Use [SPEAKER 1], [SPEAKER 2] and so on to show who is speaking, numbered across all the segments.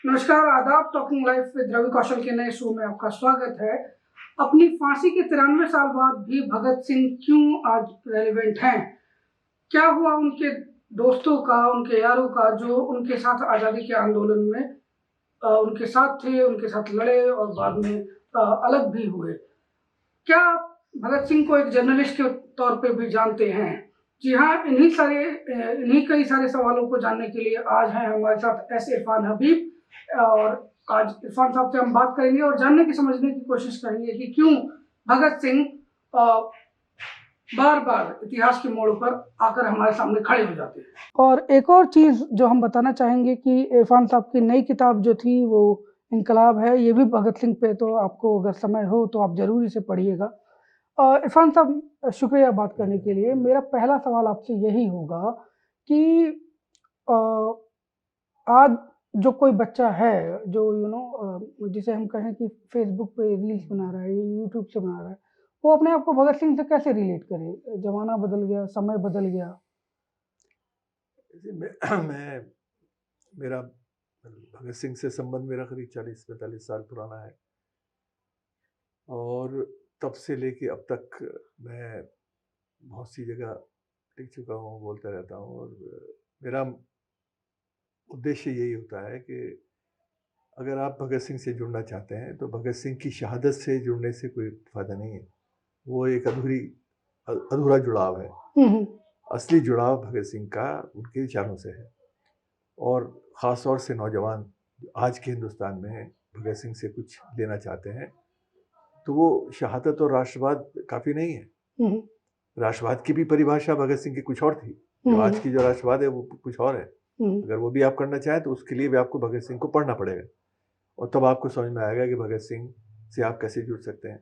[SPEAKER 1] नमस्कार, आदाब। Talking life with Ravi कौशल के नए शो में आपका स्वागत है। अपनी फांसी के 93 साल बाद भी भगत सिंह क्यों आज रेलेवेंट हैं? क्या हुआ उनके दोस्तों का, उनके यारों का, जो उनके साथ आज़ादी के आंदोलन में उनके साथ थे, उनके साथ लड़े और बाद में अलग भी हुए? क्या आप भगत सिंह को एक जर्नलिस्ट के तौर पे भी जानते हैं? जी हाँ, इन्हीं कई सारे सवालों को जानने के लिए आज हैं हमारे साथ एस इरफान हबीब। और आज इरफान साहब से हम बात करेंगे और जानने की समझने की कोशिश करेंगे कि क्यों भगत सिंह बार बार इतिहास के मोड़ पर आकर हमारे सामने खड़े हो जाते हैं। और एक और चीज़ जो हम बताना चाहेंगे कि इरफान साहब की नई किताब जो थी वो इनकलाब है, ये भी भगत सिंह पे, तो आपको अगर समय हो तो आप ज़रूर इसे पढ़िएगा। इरफान साहब, शुक्रिया बात करने के लिए। मेरा पहला सवाल आपसे यही होगा कि आज जो कोई बच्चा है जो जिसे हम कहें कि फेसबुक पे रील्स बना रहा है, यूट्यूब से बना रहा है, वो अपने आप को भगत सिंह से कैसे रिलेट करे? ज़माना बदल गया, समय बदल गया।
[SPEAKER 2] मैं मेरा भगत सिंह से संबंध मेरा करीब 40-45 साल पुराना है और तब से लेके अब तक मैं बहुत सी जगह लिख चुका हूँ, बोलता रहता हूँ और मेरा उद्देश्य यही होता है कि अगर आप भगत सिंह से जुड़ना चाहते हैं तो भगत सिंह की शहादत से जुड़ने से कोई फ़ायदा नहीं है। वो एक अधूरा जुड़ाव है। असली जुड़ाव भगत सिंह का उनके विचारों से है और ख़ास तौर से नौजवान आज के हिंदुस्तान में भगत सिंह से कुछ लेना चाहते हैं तो वो शहादत और राष्ट्रवाद काफ़ी नहीं है। राष्ट्रवाद की भी परिभाषा भगत सिंह की कुछ और थी, जो आज की जो राष्ट्रवाद है वो कुछ और है। अगर वो भी आप करना चाहें तो उसके लिए भी आपको भगत सिंह को पढ़ना पड़ेगा और तब आपको समझ में आएगा कि भगत सिंह से आप कैसे जुड़ सकते हैं।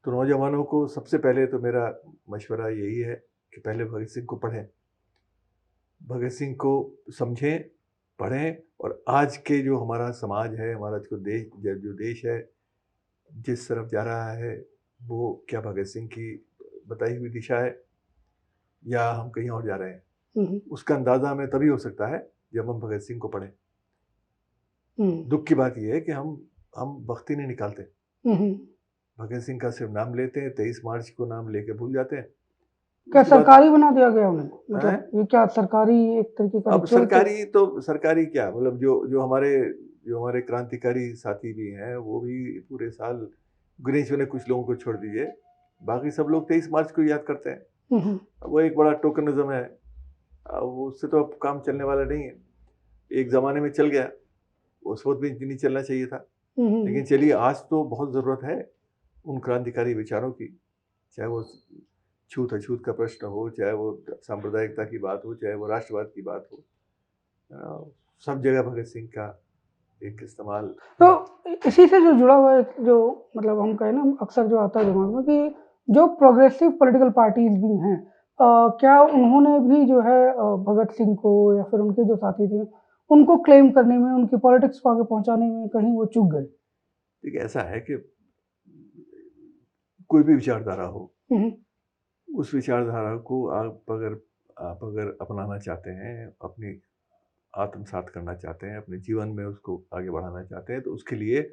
[SPEAKER 2] तो नौजवानों को सबसे पहले तो मेरा मशवरा यही है कि पहले भगत सिंह को पढ़ें, भगत सिंह को समझें, पढ़ें और आज के जो हमारा समाज है, हमारा जो देश है जिस तरफ जा रहा है, वो क्या भगत सिंह की बताई हुई दिशा है या हम कहीं और जा रहे हैं? उसका अंदाज़ा हमें तभी हो सकता है जब हम भगत सिंह को पढ़ें। दुख की बात यह है कि हम वक्त ही नहीं निकालते। भगत सिंह का सिर्फ नाम लेते हैं, 23 मार्च को नाम लेके भूल जाते हैं।
[SPEAKER 1] क्या सरकारी बना दिया गया उन्हें? मतलब ये क्या सरकारी एक तरीके का?
[SPEAKER 2] अब सरकारी क्या, मतलब जो हमारे क्रांतिकारी साथी भी हैं वो भी पूरे साल गिने-चुने कुछ लोगों को छोड़ दीजिए, बाकी सब लोग 23 मार्च को याद करते हैं। वो एक बड़ा टोकनिज्म है, उससे तो अब काम चलने वाला नहीं है। एक ज़माने में चल गया, उस वक्त भी नहीं चलना चाहिए था, लेकिन चलिए आज तो बहुत ज़रूरत है उन क्रांतिकारी विचारों की, चाहे वो छूत अछूत का प्रश्न हो, चाहे वो सांप्रदायिकता की बात हो, चाहे वो राष्ट्रवाद की बात हो, सब जगह भगत सिंह का एक इस्तेमाल।
[SPEAKER 1] तो इसी से जो जुड़ा हुआ है, जो मतलब हम कहें ना, अक्सर जो आता है दिमाग में कि जो प्रोग्रेसिव पॉलिटिकल पार्टीज भी हैं, क्या उन्होंने भी जो है भगत सिंह को या फिर उनके जो साथी थे उनको क्लेम करने में, उनकी पॉलिटिक्स को आगे पहुंचाने में कहीं वो चूक गए?
[SPEAKER 2] ठीक, ऐसा है कि कोई भी विचारधारा हो, उस विचारधारा को आप अगर अपनाना चाहते हैं, अपनी आत्मसात करना चाहते हैं, अपने जीवन में उसको आगे बढ़ाना चाहते हैं, तो उसके लिए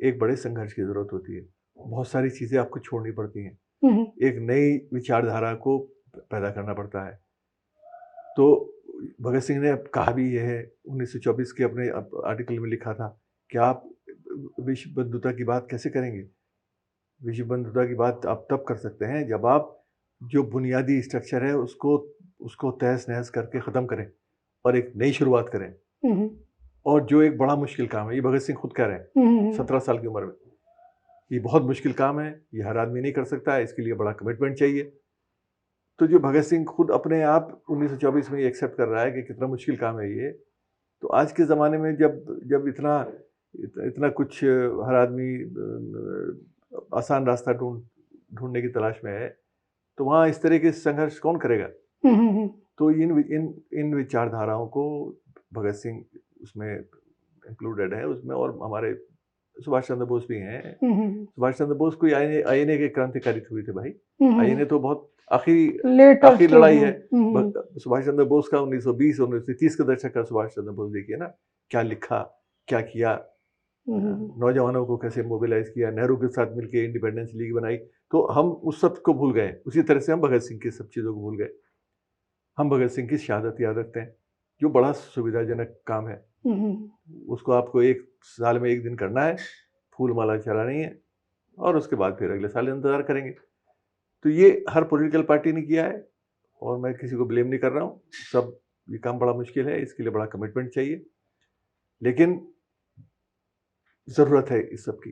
[SPEAKER 2] एक बड़े संघर्ष की ज़रूरत होती है। बहुत सारी चीज़ें आपको छोड़नी पड़ती हैं। एक नई विचारधारा को पैदा करना पड़ता है। तो भगत सिंह ने अब कहा भी ये है, 1924 के अपने आर्टिकल में लिखा था कि आप विश्व बंधुता की बात कैसे करेंगे? विश्व बंधुता की बात आप तब कर सकते हैं जब आप जो बुनियादी स्ट्रक्चर है उसको तहस-नहस करके ख़त्म करें और एक नई शुरुआत करें। और जो एक बड़ा मुश्किल काम है, ये भगत सिंह खुद कह रहे हैं 17 साल की उम्र में, ये बहुत मुश्किल काम है, ये हर आदमी नहीं कर सकता है, इसके लिए बड़ा कमिटमेंट चाहिए। तो जो भगत सिंह खुद अपने आप 1924 में ये एक्सेप्ट कर रहा है कि कितना मुश्किल काम है ये, तो आज के ज़माने में जब इतना कुछ हर आदमी आसान रास्ता ढूंढने की तलाश में है, तो वहाँ इस तरह के संघर्ष कौन करेगा? तो इन विचारधाराओं को भगत सिंह उसमें इंक्लूडेड है उसमें, और हमारे सुभाष चंद्र बोस भी हैं। सुभाष चंद्र बोस कोई आईएनए के क्रांतिकारी हुए थे भाई। आईएनए तो बहुत आखिरी लड़ाई है। सुभाष चंद्र बोस का 1920 1930 के दशक का सुभाष चंद्र बोस देखिए ना, क्या लिखा, क्या किया, नौजवानों को कैसे मोबिलाइज किया, नेहरू के साथ मिलकर इंडिपेंडेंस लीग बनाई, तो हम उस सब को भूल गए। उसी तरह से हम भगत सिंह की सब चीज़ों को भूल गए। हम भगत सिंह की शहादत याद रखते हैं, जो बड़ा सुविधाजनक काम है। उसको आपको एक साल में एक दिन करना है, फूल माला चलानी है, और उसके बाद फिर अगले साल इंतजार करेंगे। तो ये हर पॉलिटिकल पार्टी ने किया है, और मैं किसी को ब्लेम नहीं कर रहा हूँ। सब ये काम बड़ा मुश्किल है, इसके लिए बड़ा कमिटमेंट चाहिए, लेकिन ज़रूरत है इस सब की।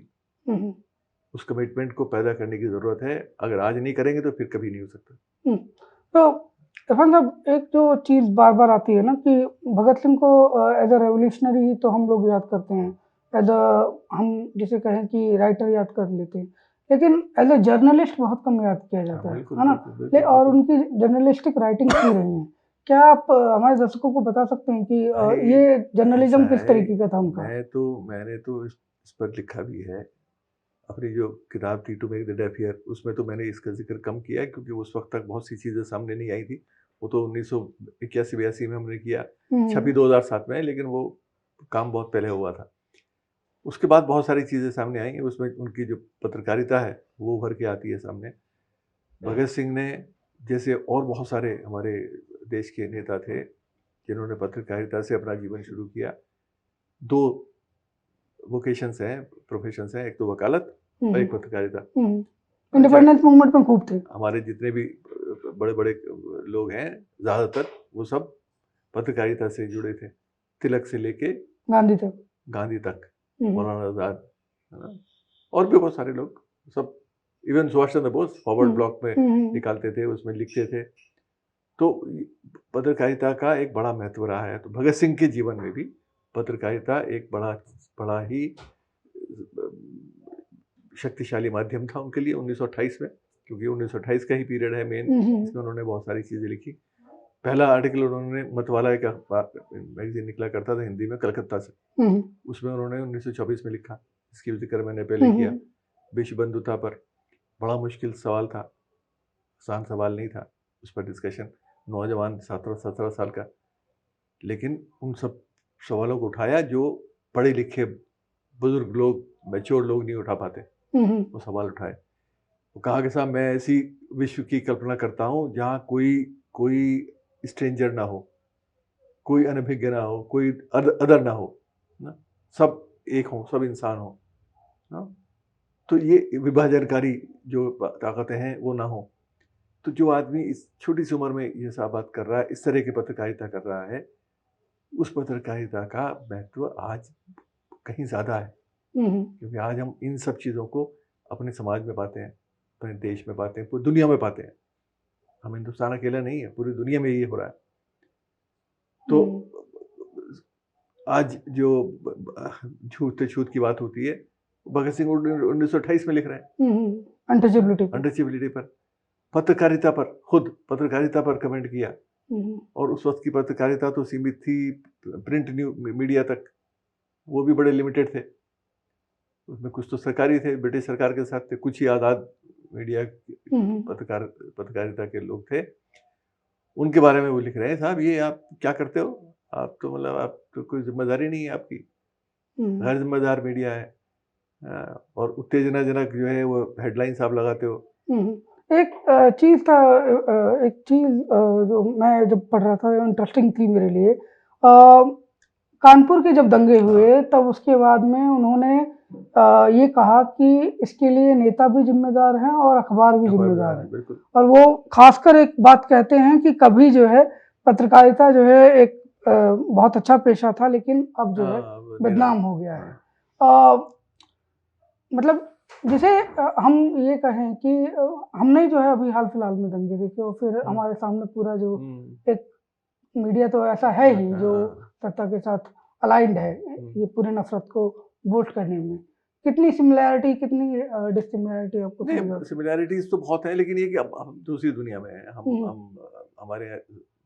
[SPEAKER 2] उस कमिटमेंट को पैदा करने की ज़रूरत है। अगर आज नहीं करेंगे तो फिर कभी नहीं हो सकता।
[SPEAKER 1] तो इरफान साहब, एक जो चीज़ बार बार आती है ना कि भगत सिंह को एज अ रेवोल्यूशनरी तो हम लोग याद करते हैं, एज अ हम जिसे कहें कि राइटर याद कर लेते हैं, लेकिन एज अ जर्नलिस्ट बहुत कम याद किया जाता है
[SPEAKER 2] बिल्कुल,
[SPEAKER 1] है ना।
[SPEAKER 2] बिल्कुल, बिल्कुल,
[SPEAKER 1] और
[SPEAKER 2] बिल्कुल।
[SPEAKER 1] उनकी जर्नलिस्टिक राइटिंग की रही है। क्या आप हमारे दर्शकों को बता सकते हैं कि
[SPEAKER 2] भाई,
[SPEAKER 1] ये
[SPEAKER 2] ऐसा
[SPEAKER 1] जर्नलिज्म किस
[SPEAKER 2] है,
[SPEAKER 1] तरीके का था उनका?
[SPEAKER 2] मैंने तो इस पर लिखा भी है। अपनी जो किताब थी to make the deaf hear, उसमें तो मैंने इसका जिक्र कम किया है, क्योंकि उस वक्त तक बहुत सी चीज़ें सामने नहीं आई थी। वो तो 1981-82 में हमने किया, छपी 2007 में, लेकिन वो काम बहुत पहले हुआ था। उसके बाद बहुत सारी चीज़ें सामने आई, उसमें उनकी जो पत्रकारिता है वो उभर के आती है सामने। भगत सिंह ने जैसे और बहुत सारे हमारे देश के नेता थे जिन्होंने पत्रकारिता से अपना जीवन शुरू किया। 2 वोकेशंस हैं, प्रोफेशंस हैं, एक तो वकालत और एक पत्रकारिता।
[SPEAKER 1] इंडिपेंडेंस मूवमेंट में खूब थे।
[SPEAKER 2] हमारे जितने भी बड़े-बड़े लोग हैं, ज़्यादातर वो सब पत्रकारिता से जुड़े थे। तिलक से लेके गांधी तक, मौलाना आज़ाद, है ना? और भी बहुत सारे लोग, सब, even Subhash Chandra Bose forward block में निकालते थे, उसमें लिखते थे। तो पत्रकारिता का एक बड़ा महत्व रहा है। तो भगत सिंह के जीवन में भी पत्रकारिता एक बड़ा ही शक्तिशाली माध्यम था उनके लिए 1928 में, क्योंकि 1928 का ही पीरियड है मेन, इसमें उन्होंने बहुत सारी चीज़ें लिखी। पहला आर्टिकल उन्होंने मतवाला, एक मैगजीन निकला करता था हिंदी में कलकत्ता से, उसमें उन्होंने 1924 में लिखा, इसकी जिक्र मैंने पहले किया। विश्व बंधुता पर बड़ा मुश्किल सवाल था, आसान सवाल नहीं था, उस पर डिस्कशन, नौजवान 17 साल का, लेकिन उन सब सवालों को उठाया जो पढ़े लिखे बुजुर्ग लोग, मैच्योर लोग नहीं उठा पाते। वो सवाल उठाए। वो कहा कि साहब, मैं ऐसी विश्व की कल्पना करता हूँ जहाँ कोई स्ट्रेंजर ना हो, कोई अनभिज्ञ ना हो, कोई अदर ना हो, ना, सब एक हो, सब इंसान हो ना। तो ये विभाजनकारी जो ताकतें हैं वो ना हो। तो जो आदमी इस छोटी सी उम्र में ये सब बात कर रहा है, इस तरह की पत्रकारिता कर रहा है, उस पत्रकारिता का महत्व आज कहीं ज़्यादा है, क्योंकि आज हम इन सब चीज़ों को अपने समाज में पाते हैं, अपने देश में पाते हैं, पूरी दुनिया में पाते हैं। हम हिंदुस्तान अकेला नहीं है, पूरी दुनिया में ये हो रहा है। तो आज जो छूत की बात होती है, भगत सिंह 1928 में लिख रहे हैं अनटचेबिलिटी पर, पत्रकारिता पर, खुद पत्रकारिता पर कमेंट किया। और उस वक्त की पत्रकारिता तो सीमित थी प्रिंट मीडिया तक, वो भी बड़े लिमिटेड थे। उसमें कुछ तो सरकारी थे, ब्रिटिश सरकार के साथ थे, कुछ ही आज़ाद मीडिया पत्रकारिता के लोग थे। उनके बारे में वो लिख रहे हैं, साहब ये आप क्या करते हो, आप तो मतलब आप तो कोई जिम्मेदारी नहीं है आपकी, गैर जिम्मेदार मीडिया है, और उत्तेजनाजनक जो है वो हेडलाइंस आप लगाते हो।
[SPEAKER 1] एक चीज़ था, एक चीज़ जो मैं जब पढ़ रहा था इंटरेस्टिंग थी मेरे लिए, कानपुर के जब दंगे हुए तब उसके बाद में उन्होंने ये कहा कि इसके लिए नेता भी जिम्मेदार हैं और अखबार भी जिम्मेदार है। और वो खासकर एक बात कहते हैं कि कभी जो है पत्रकारिता जो है एक बहुत अच्छा पेशा था, लेकिन अब जो है बदनाम हो गया है। मतलब जिसे हम ये कहें कि हमने जो है अभी हाल फिलहाल में दंगे देखे, और फिर हमारे सामने पूरा जो एक मीडिया तो ऐसा है ही जो सत्ता के साथ अलाइंड है, ये पूरी नफरत को वोट करने में। कितनी सिमिलैरिटी, कितनी डिसिमिलैरिटी आपको?
[SPEAKER 2] नहीं, सिमिलैरिटीज तो बहुत है, लेकिन ये कि अब हम दूसरी दुनिया में हैं, हम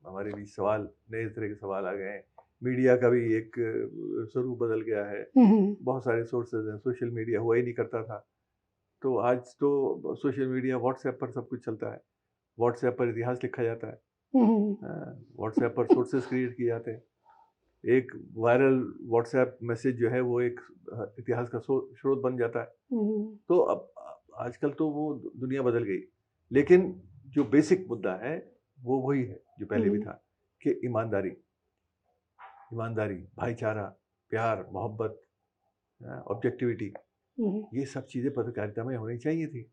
[SPEAKER 2] हमारे बीच सवाल, नए तरह के सवाल आ गए हैं। मीडिया का भी एक स्वरूप बदल गया है, बहुत सारे सोर्सेज हैं, सोशल मीडिया हुआ ही नहीं करता था, तो आज तो सोशल मीडिया, व्हाट्सएप पर सब कुछ चलता है, व्हाट्सएप पर इतिहास लिखा जाता है, व्हाट्सएप पर सोर्सेज क्रिएट किए जाते हैं। एक वायरल व्हाट्सएप मैसेज जो है वो एक इतिहास का स्रोत बन जाता है। तो अब आजकल तो वो दुनिया बदल गई, लेकिन जो बेसिक मुद्दा है वो वही है जो पहले भी था, कि ईमानदारी, भाईचारा, प्यार, मोहब्बत, ऑब्जेक्टिविटी, ये सब चीज़ें पत्रकारिता में होनी चाहिए थी।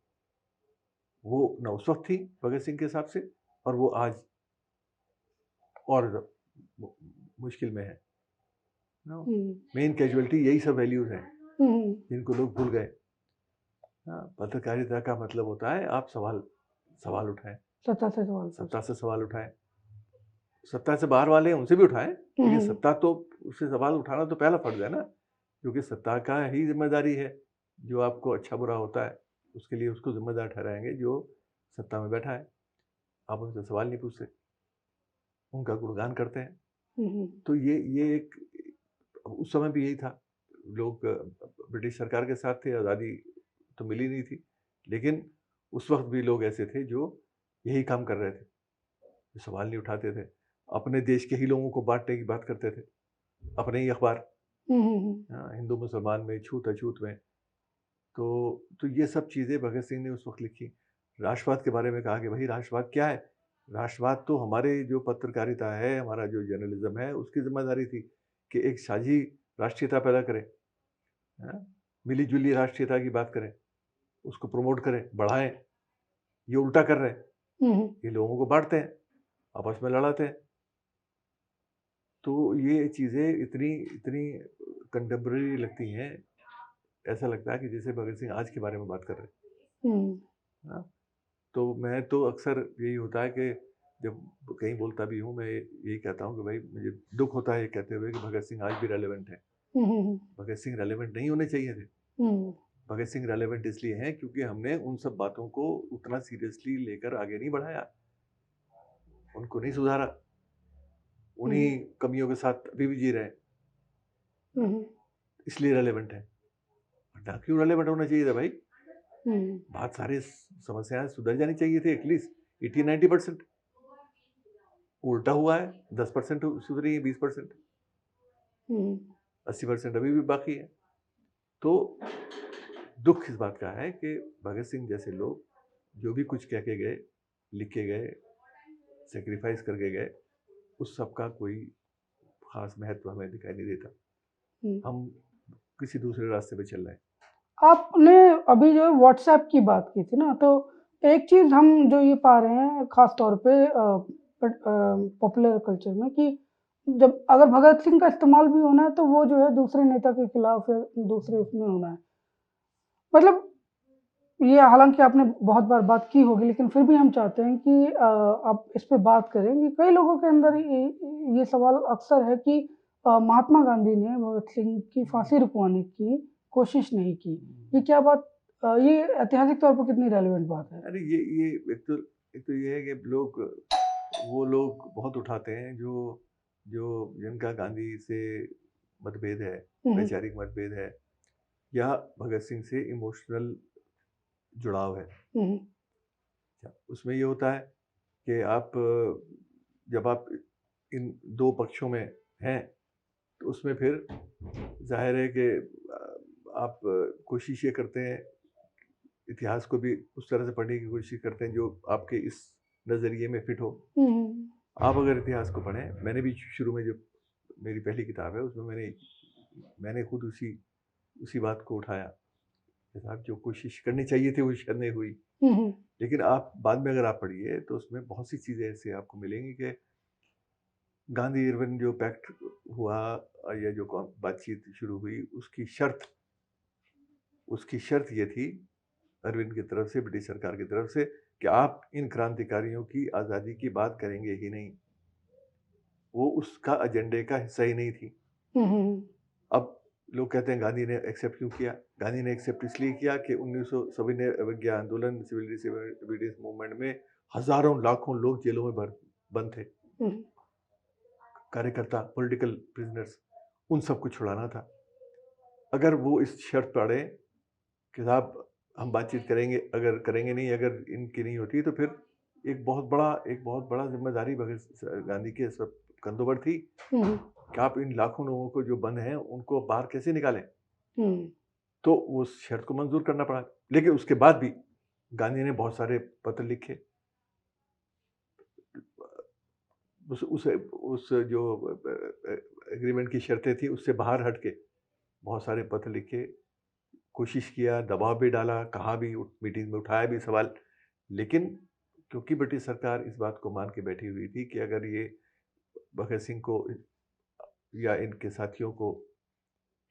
[SPEAKER 2] वो न उस वक्त थी भगत सिंह के हिसाब से, और वो आज और मुश्किल में है। मेन कैजुअलिटी यही सब वैल्यूज हैं जिनको लोग भूल गए। पत्रकारिता का मतलब होता है आप सवाल उठाएं, सत्ता से सवाल उठाएं, सत्ता से बाहर वाले उनसे भी उठाएं, लेकिन सत्ता तो उससे सवाल उठाना तो पहला फर्ज है ना, क्योंकि सत्ता का ही जिम्मेदारी है। जो आपको अच्छा बुरा होता है उसके लिए उसको जिम्मेदार ठहराएंगे जो सत्ता में बैठा है। आप उनसे सवाल नहीं पूछते, उनका गुणगान करते हैं। तो ये एक उस समय भी यही था। लोग ब्रिटिश सरकार के साथ थे, आज़ादी तो मिली नहीं थी, लेकिन उस वक्त भी लोग ऐसे थे जो यही काम कर रहे थे, जो सवाल नहीं उठाते थे, अपने देश के ही लोगों को बांटने की बात करते थे, अपने ही अखबार, हिंदू मुसलमान में, छूत अछूत में। तो ये सब चीज़ें भगत सिंह ने उस वक्त लिखी। राष्ट्रवाद के बारे में कहा कि भाई राष्ट्रवाद क्या है? राष्ट्रवाद तो हमारे जो पत्रकारिता है, हमारा जो जर्नलिज्म है, उसकी जिम्मेदारी थी कि एक साझी राष्ट्रीयता पैदा करें, मिली जुली राष्ट्रीयता की बात करें, उसको प्रमोट करें, बढ़ाएं। ये उल्टा कर रहे हैं, ये लोगों को बांटते हैं, आपस में लड़ाते हैं। तो ये चीज़ें इतनी कंटेम्प्रेरी लगती हैं, ऐसा लगता है कि जैसे भगत सिंह आज के बारे में बात कर रहे हैं। तो मैं तो अक्सर यही होता है कि जब कहीं बोलता भी हूँ, मैं यही कहता हूँ कि भाई मुझे दुख होता है ये कहते हुए कि भगत सिंह आज भी रेलेवेंट है। भगत सिंह रेलेवेंट नहीं होने चाहिए थे। भगत सिंह रेलेवेंट इसलिए हैं क्योंकि हमने उन सब बातों को उतना सीरियसली लेकर आगे नहीं बढ़ाया, उनको नहीं सुधारा, उन्हीं कमियों के साथ अभी भी जी रहे हैं, इसलिए रेलेवेंट है। ना क्यों रेलेवेंट होना चाहिए था भाई? बहुत सारी समस्याएं सुधर जानी चाहिए थी, एटलीस्ट 80-90%। उल्टा हुआ है, 10% सुधरी है, 20%, 80% अभी भी बाकी है। तो दुख इस बात का है कि भगत सिंह जैसे लोग जो भी कुछ कह के गए, लिख के गए, सेक्रीफाइस करके गए, उस सब का कोई खास महत्व हमें दिखाई नहीं देता। हम किसी दूसरे रास्ते पे चल रहे हैं।
[SPEAKER 1] आपने अभी जो व्हाट्सएप की बात की थी ना, तो एक चीज़ हम जो ये पा रहे हैं ख़ास तौर पे पॉपुलर कल्चर में, कि जब अगर भगत सिंह का इस्तेमाल भी होना है तो वो जो है दूसरे नेता के खिलाफ या दूसरे उसमें होना है। मतलब ये हालांकि आपने बहुत बार बात की होगी, लेकिन फिर भी हम चाहते हैं कि आप इस पे बात करें कि कई लोगों के अंदर ये सवाल अक्सर है कि महात्मा गांधी ने भगत सिंह की फांसी रुकवाने की कोशिश नहीं की। ये क्या बात, ये ऐतिहासिक तौर पर कितनी रेलेवेंट बात है?
[SPEAKER 2] अरे ये एक तो ये है कि वो लोग बहुत उठाते हैं जो जिनका गांधी से मतभेद है, वैचारिक मतभेद है, या भगत सिंह से इमोशनल जुड़ाव है। उसमें ये होता है कि जब आप इन दो पक्षों में हैं तो उसमें फिर जाहिर है कि आप कोशिश ये करते हैं, इतिहास को भी उस तरह से पढ़ने की कोशिश करते हैं जो आपके इस नज़रिए में फिट हो। आप अगर इतिहास को पढ़ें, मैंने भी शुरू में जो मेरी पहली किताब है उसमें मैंने खुद उसी बात को उठाया कि साहब जो कोशिश करनी चाहिए थी वो शायद नहीं हुई। लेकिन आप बाद में अगर आप पढ़िए तो उसमें बहुत सी चीज़ें ऐसे आपको मिलेंगी कि गांधी इरविन जो पैक्ट हुआ या जो बातचीत शुरू हुई, उसकी शर्त ये थी अरविंद की तरफ से, ब्रिटिश सरकार की तरफ से, कि आप इन क्रांतिकारियों की आज़ादी की बात करेंगे ही नहीं। वो उसका एजेंडे का हिस्सा ही नहीं थी। अब लोग कहते हैं गांधी ने एक्सेप्ट क्यों किया? गांधी ने एक्सेप्ट इसलिए किया कि 1900 अवज्ञा आंदोलन, सिविल डिसोबीडियंस मूवमेंट में हजारों लाखों लोग जेलों में बंद थे, कार्यकर्ता, पॉलिटिकल प्रिजनर्स, उन सबको छुड़ाना था। अगर वो इस शर्त पड़े कि साहब हम बातचीत करेंगे, अगर करेंगे नहीं, अगर इनकी नहीं होती, तो फिर एक बहुत बड़ा जिम्मेदारी भगत गांधी के सब कंधों पर थी कि आप इन लाखों लोगों को जो बंद हैं उनको बाहर कैसे निकालें।
[SPEAKER 1] हम्म,
[SPEAKER 2] तो वो शर्त को मंजूर करना पड़ा, लेकिन उसके बाद भी गांधी ने बहुत सारे पत्र लिखे। उस जो एग्रीमेंट की शर्तें थी उससे बाहर हट के बहुत सारे पत्र लिखे, कोशिश किया, दबाव भी डाला, कहा भी, मीटिंग में उठाया भी सवाल। लेकिन क्योंकि ब्रिटिश सरकार इस बात को मान के बैठी हुई थी कि अगर ये भगत सिंह को या इनके साथियों को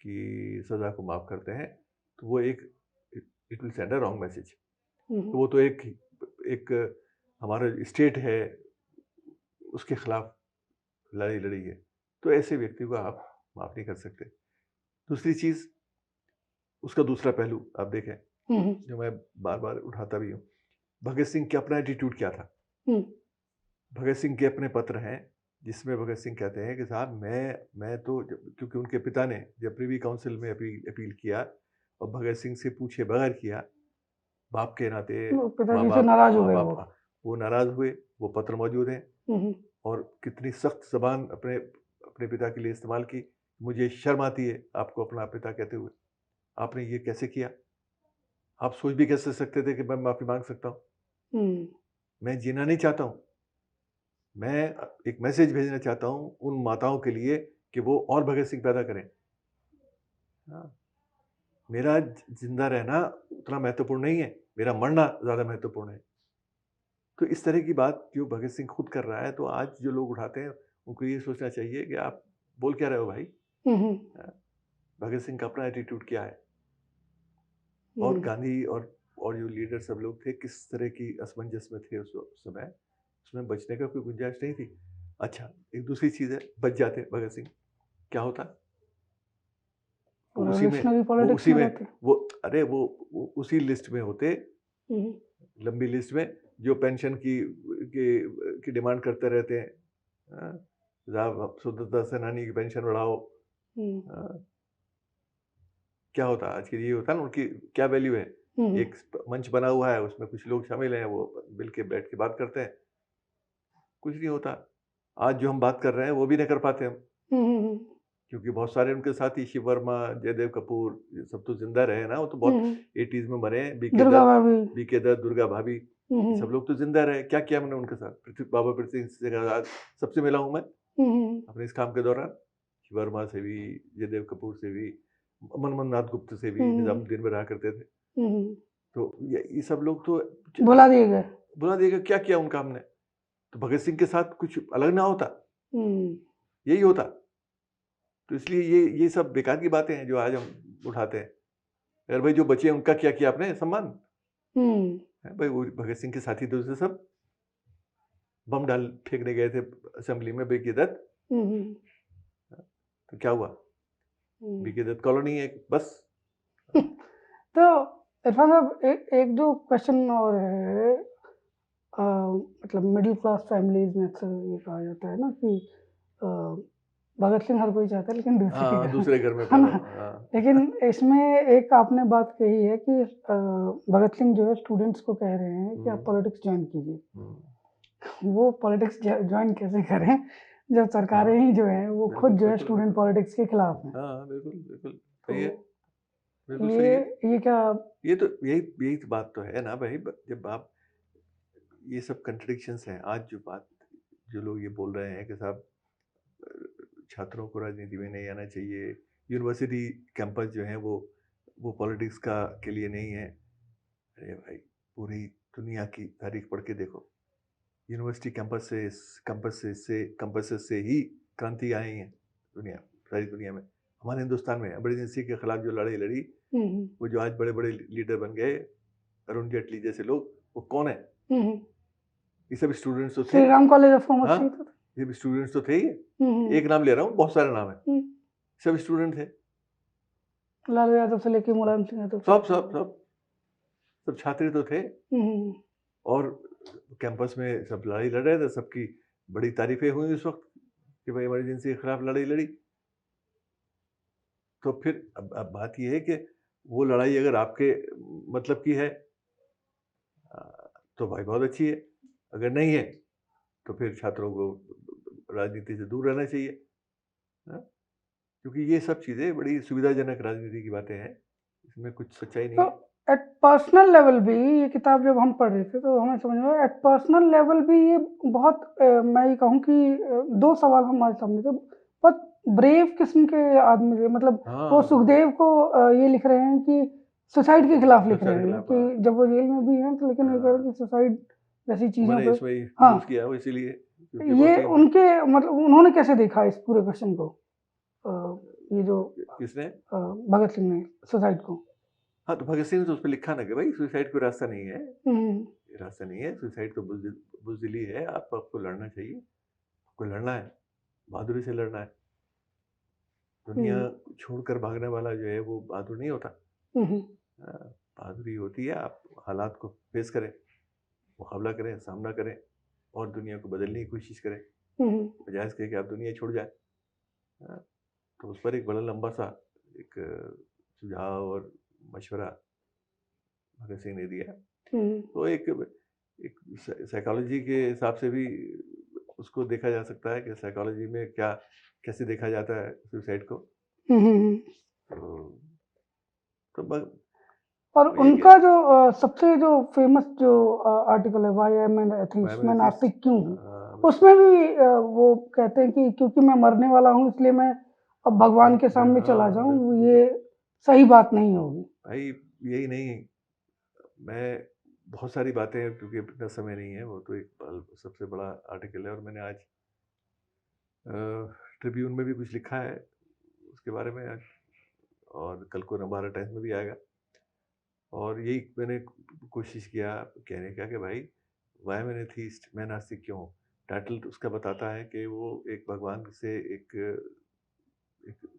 [SPEAKER 2] की सज़ा को माफ़ करते हैं तो वो एक it will send a wrong message. तो वो तो एक हमारा स्टेट है उसके खिलाफ लड़ाई लड़ी है, तो ऐसे व्यक्ति को आप माफ़ नहीं कर सकते। दूसरी चीज़, उसका दूसरा पहलू आप देखें जो मैं बार बार उठाता भी हूँ, भगत सिंह का अपना एटीट्यूड क्या था। भगत सिंह के अपने पत्र हैं जिसमें भगत सिंह कहते हैं कि साहब मैं तो क्योंकि उनके पिता ने जब प्रिवी काउंसिल में अपील किया और भगत सिंह से पूछे बगैर किया, बाप के नाते
[SPEAKER 1] पिताजी से नाराज हो गए वो।
[SPEAKER 2] वो नाराज हुए, वो पत्र मौजूद हैं और कितनी सख्त जबान अपने अपने पिता के लिए इस्तेमाल की। मुझे शर्म आती है आपको अपना पिता कहते हुए, आपने ये कैसे किया। आप सोच भी कैसे सकते थे कि मैं माफ़ी मांग सकता हूँ। मैं जीना नहीं चाहता हूँ, मैं एक मैसेज भेजना चाहता हूँ उन माताओं के लिए कि वो और भगत सिंह पैदा करें। हाँ, मेरा जिंदा रहना उतना महत्वपूर्ण नहीं है, मेरा मरना ज़्यादा महत्वपूर्ण है। तो इस तरह की बात जो भगत सिंह खुद कर रहा है, तो आज जो लोग उठाते हैं उनको ये सोचना चाहिए कि आप बोल क्या रहे हो भाई। हाँ, भगत सिंह का अपना एटीट्यूड क्या है और गांधी और जो लीडर सब लोग थे किस तरह की असमंजस में थे उस समय, उसमें बचने का कोई गुंजाइश नहीं थी। अच्छा, एक दूसरी चीज़ है, बच जाते भगत सिंह, क्या होता? उसी में वो अरे वो उसी लिस्ट में होते, लंबी लिस्ट में जो पेंशन की डिमांड करते रहते हैं। स्वतंत्रता सेनानी की पेंशन बढ़ाओ। क्या होता आज के, ये होता ना उनकी क्या वैल्यू है। एक मंच बना हुआ है, उसमें कुछ लोग शामिल हैं, वो मिल के बैठ के बात करते हैं, कुछ नहीं होता। आज जो हम बात कर रहे हैं वो भी नहीं कर पाते हम, क्योंकि बहुत सारे उनके साथी शिव वर्मा, जयदेव कपूर, ये सब तो जिंदा रहे ना, वो तो बहुत 80s में मरे। बीके दत्त, दुर्गा भाभी, ये सब लोग तो जिंदा रहे। क्या किया मैंने उनके साथ? बाबा प्रीति सिंह से सबसे मिला हूं मैं अपने इस काम के दौरान, शिव वर्मा से भी, जयदेव कपूर से भी, मनमोहन नाथ गुप्त से भी, निजामुद्दीन में रहा करते थे। तो ये सब लोग तो बुला दिए गए। क्या किया उनका हमने? तो भगत सिंह के साथ कुछ अलग ना होता, यही होता। तो इसलिए ये सब बेकार की बातें हैं जो आज हम उठाते हैं। अगर भाई जो बचे उनका क्या किया आपने सम्मान? भाई वो भगत सिंह के साथी दूसरे सब बम डाल फेंकने गए थे असेंबली में, बीके दत्त, तो क्या हुआ? बीके दत्त कॉलोनी है बस।
[SPEAKER 1] तो इरफान साहब, एक दो क्वेश्चन और है। मतलब मिडिल क्लास फैमिलीज में अक्सर ये कहा जाता है ना कि भगत सिंह हर कोई चाहता है लेकिन दूसरे घर में, है ना। लेकिन इसमें एक आपने बात कही है कि भगत सिंह जो है स्टूडेंट्स को कह रहे हैं कि आप पॉलिटिक्स ज्वाइन कीजिए। वो पॉलिटिक्स ज्वाइन कैसे करें जब सरकारें ही जो है वो खुद जो है स्टूडेंट पॉलिटिक्स के खिलाफ हैं।
[SPEAKER 2] हाँ, बिल्कुल बिल्कुल सही है,
[SPEAKER 1] बिल्कुल सही है। ये क्या,
[SPEAKER 2] ये तो यही बात तो है ना भाई। जब आप ये सब कंट्रडिक्शंस हैं, आज जो लोग ये बोल रहे हैं कि साहब छात्रों को राजनीति में नहीं आना चाहिए, यूनिवर्सिटी कैंपस जो है वो पॉलिटिक्स के लिए नहीं है। अरे भाई, पूरी दुनिया की तारीख पढ़ के देखो, यूनिवर्सिटी कैंपस से ही क्रांति आई है सारी दुनिया में। हमारे हिंदुस्तान में एमरजेंसी के खिलाफ जो लड़ाई लड़ी, वो जो आज बड़े बड़े लीडर बन गए, अरुण जेटली जैसे लोग, वो कौन है? ये सब स्टूडेंट्स तो थे। Shri Ram college of commerce, ये भी स्टूडेंट्स तो थे ही। एक नाम ले रहा हूँ, बहुत सारे नाम है, सब स्टूडेंट थे। लालू यादव से लेके मुलायम सिंह यादव, सब छात्र तो थे। और कैंपस में सब लड़ाई लड़ रहे थे, सबकी बड़ी तारीफें हुई उस वक्त कि भाई इमरजेंसी के खिलाफ लड़ाई लड़ी। तो फिर अब बात यह है कि वो लड़ाई अगर आपके मतलब की है तो भाई बहुत अच्छी है, अगर नहीं है तो फिर छात्रों को राजनीति से दूर रहना चाहिए। क्योंकि ये सब चीज़ें बड़ी सुविधाजनक राजनीति की बातें हैं, इसमें कुछ सच्चाई नहीं
[SPEAKER 1] तो
[SPEAKER 2] है।
[SPEAKER 1] एट पर्सनल लेवल भी ये किताब जब हम पढ़ रहे थे तो हमें समझ में आया, एट पर्सनल लेवल भी ये बहुत मैं ये कहूँ कि दो सवाल हमारे सामने थे, बहुत ब्रेव किस्म के आदमी थे। मतलब वो
[SPEAKER 2] हाँ,
[SPEAKER 1] सुखदेव को ये लिख रहे हैं कि सुसाइड के खिलाफ लिख रहे
[SPEAKER 2] सुसाइड के
[SPEAKER 1] हैं
[SPEAKER 2] खिलाफ, हाँ।
[SPEAKER 1] कि जब वो जेल में भी हैं तो, लेकिन ये कह रहे हैं
[SPEAKER 2] हाँ,
[SPEAKER 1] कि सुसाइड जैसी चीज़ों
[SPEAKER 2] उन्होंने
[SPEAKER 1] पे।
[SPEAKER 2] इसमें
[SPEAKER 1] हाँ,
[SPEAKER 2] यूज़ किया वो इसीलिए, क्योंकि बहुत
[SPEAKER 1] ये
[SPEAKER 2] ही
[SPEAKER 1] उनके मतलब उन्होंने कैसे देखा इस पूरे क्वेश्चन को, अ, ये जो
[SPEAKER 2] किसने?
[SPEAKER 1] भगत सिंह ने सुसाइड को।
[SPEAKER 2] हाँ, तो भगत सिंह ने तो उसपे लिखा ना कि भाई सुसाइड कोई रास्ता नहीं है,
[SPEAKER 1] हम्म
[SPEAKER 2] ये रास्ता नहीं है, सुसाइड तो बुज़दिली है, आपको लड़ना चाहिए, आपको लड़ना है, बहादुरी से लड़ना है। दुनिया
[SPEAKER 1] हम्म
[SPEAKER 2] छोड़कर भागने वाला जो है वो बहादुर नहीं होता।
[SPEAKER 1] हम्म
[SPEAKER 2] हाँ, बहादुरी होती है आप हालात को फेस करें, मुकाबला करें, सामना करें और दुनिया को बदलने की कोशिश करें,
[SPEAKER 1] हम्म
[SPEAKER 2] बजाय इसके कि आप दुनिया छोड़ जाएँ। हाँ, तो उस पर एक बड़ा लंबा-सा एक सुझाव और मशवरा भगत सिंह ने दिया।
[SPEAKER 1] हम्म
[SPEAKER 2] तो एक एक साइकोलॉजी के हिसाब से भी उसको देखा जा सकता है कि साइकोलॉजी में क्या कैसे देखा जाता है सुसाइड को।
[SPEAKER 1] हम्म
[SPEAKER 2] तो तो ब
[SPEAKER 1] और
[SPEAKER 2] वही है कि
[SPEAKER 1] उनका जो सबसे जो फेमस जो आर्टिकल है, व्हाई आई एम एन
[SPEAKER 2] मैं
[SPEAKER 1] एथीस्ट, मैं
[SPEAKER 2] एथिस्ट
[SPEAKER 1] नास्तिक क्यों हूँ, उसमें भी वो कहते हैं कि क्योंकि मैं मरने वाला हूँ इसलिए मैं अब भगवान के सामने चला
[SPEAKER 2] हाँ,
[SPEAKER 1] जाऊँ,
[SPEAKER 2] बिल्कुल।
[SPEAKER 1] ये सही बात नहीं होगी।
[SPEAKER 2] भाई यही नहीं, मैं बहुत सारी बातें क्योंकि इतना समय नहीं है, वो तो एक सबसे बड़ा आर्टिकल है और मैंने आज ट्रिब्यून में भी कुछ लिखा है उसके बारे में आज, और कल को नवभारत टाइम्स में भी आएगा। और यही मैंने कोशिश किया कहने का कि भाई वाई मैन एथीस्ट, मैं नास्तिक क्यों हूँ। टाइटल तो उसका बताता है कि वो एक भगवान से एक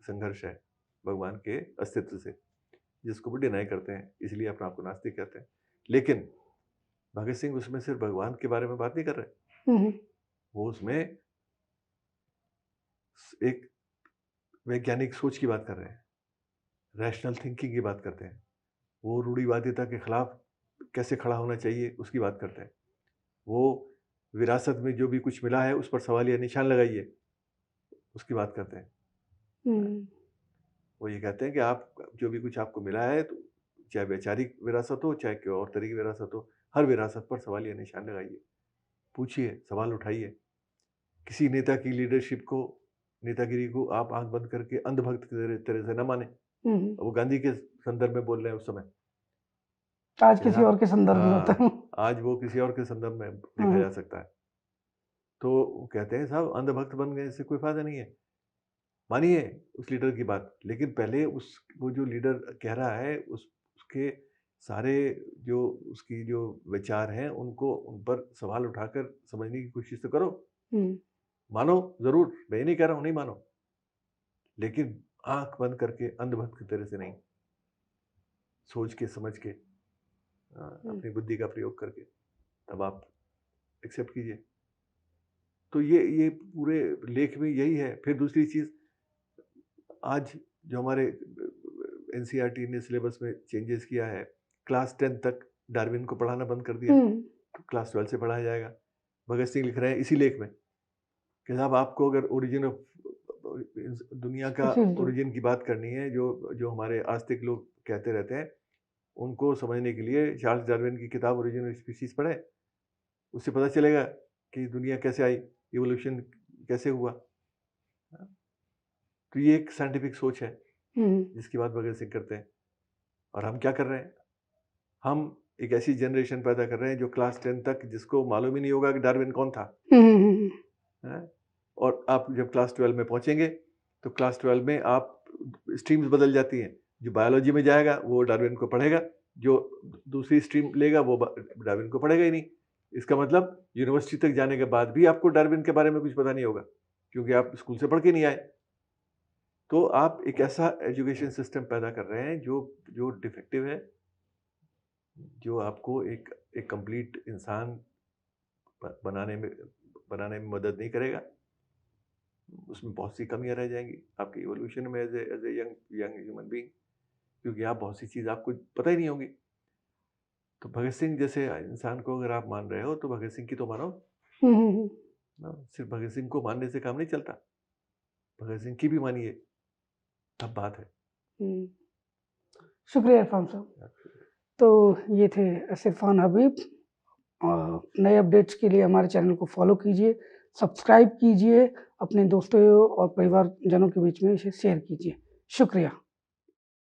[SPEAKER 2] संघर्ष है, भगवान के अस्तित्व से, जिसको वो डिनाई करते हैं, इसलिए अपने आप को नास्तिक कहते हैं। लेकिन भगत सिंह उसमें सिर्फ भगवान के बारे में बात नहीं कर रहे,
[SPEAKER 1] हम्म
[SPEAKER 2] वो उसमें एक वैज्ञानिक सोच की बात कर रहे हैं, रैशनल थिंकिंग की बात करते हैं, वो रूढ़िवादिता के खिलाफ कैसे खड़ा होना चाहिए उसकी बात करते हैं, वो विरासत में जो भी कुछ मिला है उस पर सवालिया निशान लगाइए उसकी बात करते हैं।
[SPEAKER 1] हम्म
[SPEAKER 2] वो ये कहते हैं कि आप जो भी कुछ आपको मिला है, तो चाहे वैचारिक विरासत हो, चाहे कोई और तरह की विरासत हो, हर विरासत पर सवालिया निशान लगाइए, पूछिए, सवाल उठाइए। किसी नेता की लीडरशिप को, नेतागिरी को आप आंख बंद करके अंधभक्त की तरह से न माने।
[SPEAKER 1] हम्म
[SPEAKER 2] वो गांधी के संदर्भ में बोल रहे हैं उस समय,
[SPEAKER 1] आज
[SPEAKER 2] कि
[SPEAKER 1] किसी
[SPEAKER 2] साहब
[SPEAKER 1] और के संदर्भ में होता है।
[SPEAKER 2] हाँ, आज वो किसी और के संदर्भ में देखा जा सकता है। तो वो कहते हैं साहब अंधभक्त बन गए, इससे कोई फायदा नहीं है। मानिए उस लीडर की बात, लेकिन पहले उस वो जो लीडर कह रहा है उसके सारे जो उसकी जो विचार हैं उनको उन पर सवाल उठाकर समझने की कोशिश तो करो।
[SPEAKER 1] हम्म
[SPEAKER 2] मानो ज़रूर, मैं ये नहीं कह रहा हूँ नहीं मानो, लेकिन आँख बंद करके अंधभक्त की तरह से नहीं, सोच के समझ के अपनी बुद्धि का प्रयोग करके तब आप एक्सेप्ट कीजिए। तो ये पूरे लेख में यही है। फिर दूसरी चीज़, आज जो हमारे एनसीईआरटी ने सिलेबस में चेंजेस किया है, क्लास 10 तक डार्विन को पढ़ाना बंद कर दिया,
[SPEAKER 1] हम्म
[SPEAKER 2] तो क्लास 12 से पढ़ाया जाएगा। भगत सिंह लिख रहे हैं इसी लेख में कि साहब आपको अगर ओरिजिन ऑफ दुनिया का
[SPEAKER 1] स्पीशीज जो।
[SPEAKER 2] ओरिजिन की बात करनी है, जो जो हमारे आस्तिक लोग कहते रहते हैं, उनको समझने के लिए चार्ल्स डार्विन की किताब ओरिजिन ऑफ स्पीशीज पढ़ें। उससे पता चलेगा कि दुनिया कैसे आई, इवोल्यूशन कैसे हुआ। तो ये एक साइंटिफिक सोच है
[SPEAKER 1] हम्म
[SPEAKER 2] जिसकी बात भगत सिंह करते हैं। और हम क्या कर रहे हैं, हम एक ऐसी जनरेशन पैदा कर रहे हैं जो क्लास 10 तक जिसको मालूम ही नहीं होगा कि डार्विन कौन था।
[SPEAKER 1] हम्म
[SPEAKER 2] हैं? और आप जब क्लास 12 में पहुंचेंगे तो क्लास 12 में आप स्ट्रीम्स बदल जाती हैं। जो बायोलॉजी में जाएगा वो डार्विन को पढ़ेगा, जो दूसरी स्ट्रीम लेगा वो डार्विन को पढ़ेगा ही नहीं। इसका मतलब यूनिवर्सिटी तक जाने के बाद भी आपको डार्विन के बारे में कुछ पता नहीं होगा, क्योंकि आप स्कूल से पढ़ के नहीं आए। तो आप एक ऐसा एजुकेशन सिस्टम पैदा कर रहे हैं जो जो डिफेक्टिव है, जो आपको एक कंप्लीट इंसान बनाने में मदद नहीं करेगा। उसमें बहुत सी कमियां रह जाएंगी आपकी इवोल्यूशन में as a young young human being, क्योंकि आप बहुत सी चीज़ आपको पता ही नहीं होगी। तो भगत सिंह जैसे इंसान को अगर आप मान रहे हो तो भगत सिंह की तो मानो ना, सिर्फ भगत सिंह को मानने से काम नहीं चलता, भगत सिंह की भी मानिए, तब बात है।
[SPEAKER 1] हम्म, शुक्रिया इरफान साहब। तो ये थे इरफान हबीब। नए अपडेट्स के लिए हमारे चैनल को फॉलो कीजिए, सब्सक्राइब कीजिए, अपने दोस्तों और परिवारजनों के बीच में इसे शेयर कीजिए। शुक्रिया।